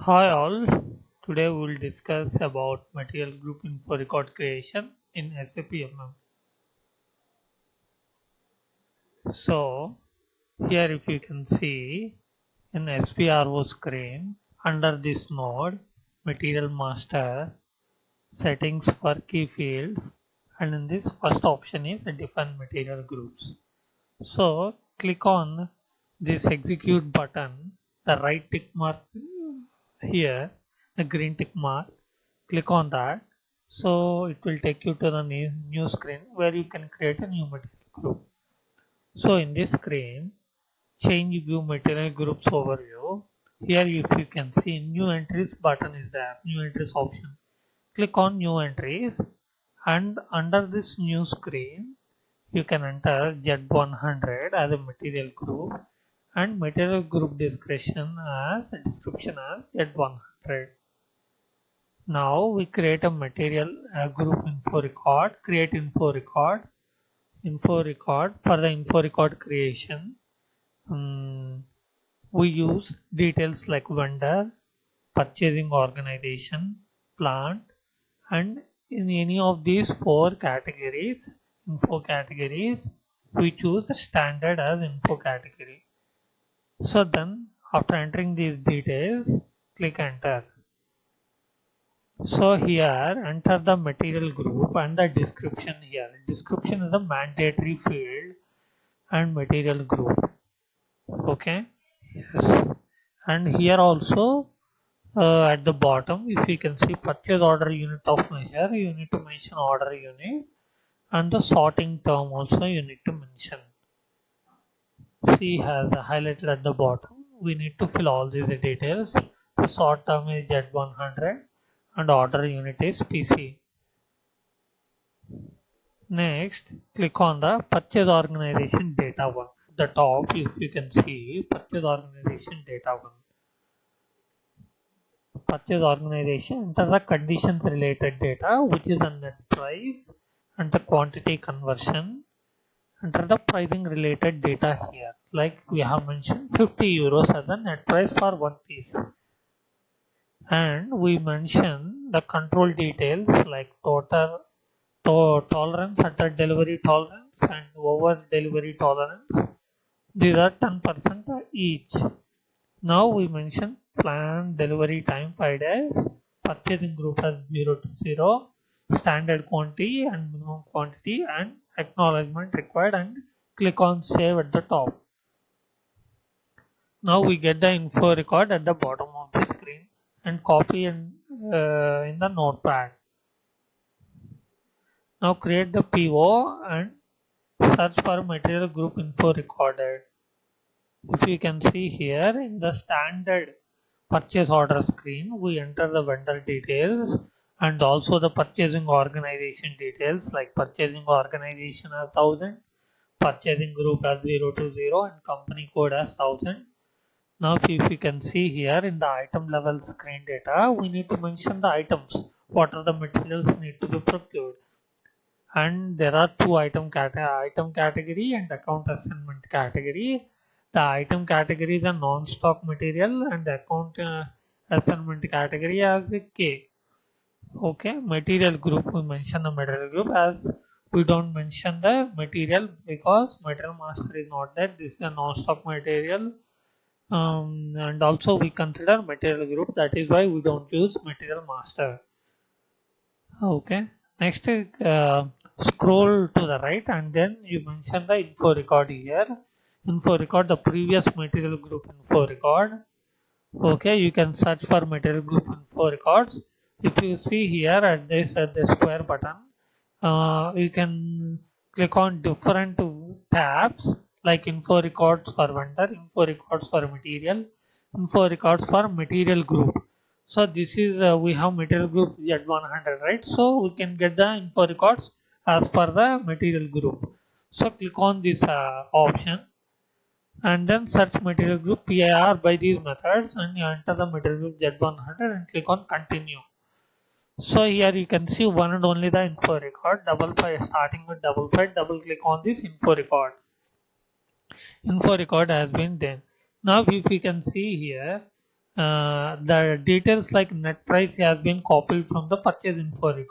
Hi all, today we will discuss about material group info record creation in SAP MM. So here if you can see in SPRO screen under this node material master settings for key fields, and in this first option is define material groups. So click on this execute button, the right tick mark here, the green tick mark, click on that. So it will take you to the new screen where you can create a new material group. So in this screen, change view material groups overview. Here if you can see new entries button is there, new entries option. Click on new entries, and under this new screen you can enter Z100 as a material group and material group description as Z100. Now we create a material group info record, create info record for the info record creation. We use details like vendor, purchasing organization, plant, and in any of these info categories, we choose the standard as info category. So then after entering these details, click enter. So here enter the material group and the description here. Description is the mandatory field and material group. Okay. Yes. And here also at the bottom, if you can see purchase order unit of measure, you need to mention order unit, and the sorting term also you need to mention. C has highlighted at the bottom. We need to fill all these details. The sort term is Z100 and order unit is PC. Next, click on the purchase organization data one. At the top, if you can see purchase organization data one. Purchase organization, enter the conditions related data, which is the net price and the quantity conversion. Enter the pricing related data here. Like we have mentioned 50 euros as the net price for one piece. And we mention the control details like total tolerance, under delivery tolerance, and over delivery tolerance. These are 10% each. Now we mention planned delivery time 5 days, purchasing group as 0 to 0, standard quantity and minimum quantity, and acknowledgement required, and click on save at the top. Now we get the info record at the bottom of the screen and copy in the notepad. Now create the PO and search for material group info recorded. If you can see here in the standard purchase order screen, we enter the vendor details and also the purchasing organization details like purchasing organization as 1000, purchasing group as 0 to 0, and company code as 1000. Now if you can see here in the item level screen data, we need to mention the items, what are the materials need to be procured. And there are two item category and account assignment category. The item category is a non-stock material and the account assignment category as a K. Okay, material group, we mention the material group as we don't mention the material because material master is not there. This is a non-stock material, and also we consider material group, that is why we don't use material master. Okay, next scroll to the right and then you mention the info record here. Info record the previous material group info record. Okay, you can search for material group info records. If you see here at the square button, you can click on different tabs like info records for vendor, info records for material, info records for material group. So this is we have material group Z100, right? So we can get the info records as per the material group. So click on this option and then search material group PIR by these methods and you enter the material group Z100 and click on continue. So here you can see one and only the info record, starting with double click on this info record. Info record has been done. Now if you can see here, The details like net price has been copied from the purchase info record.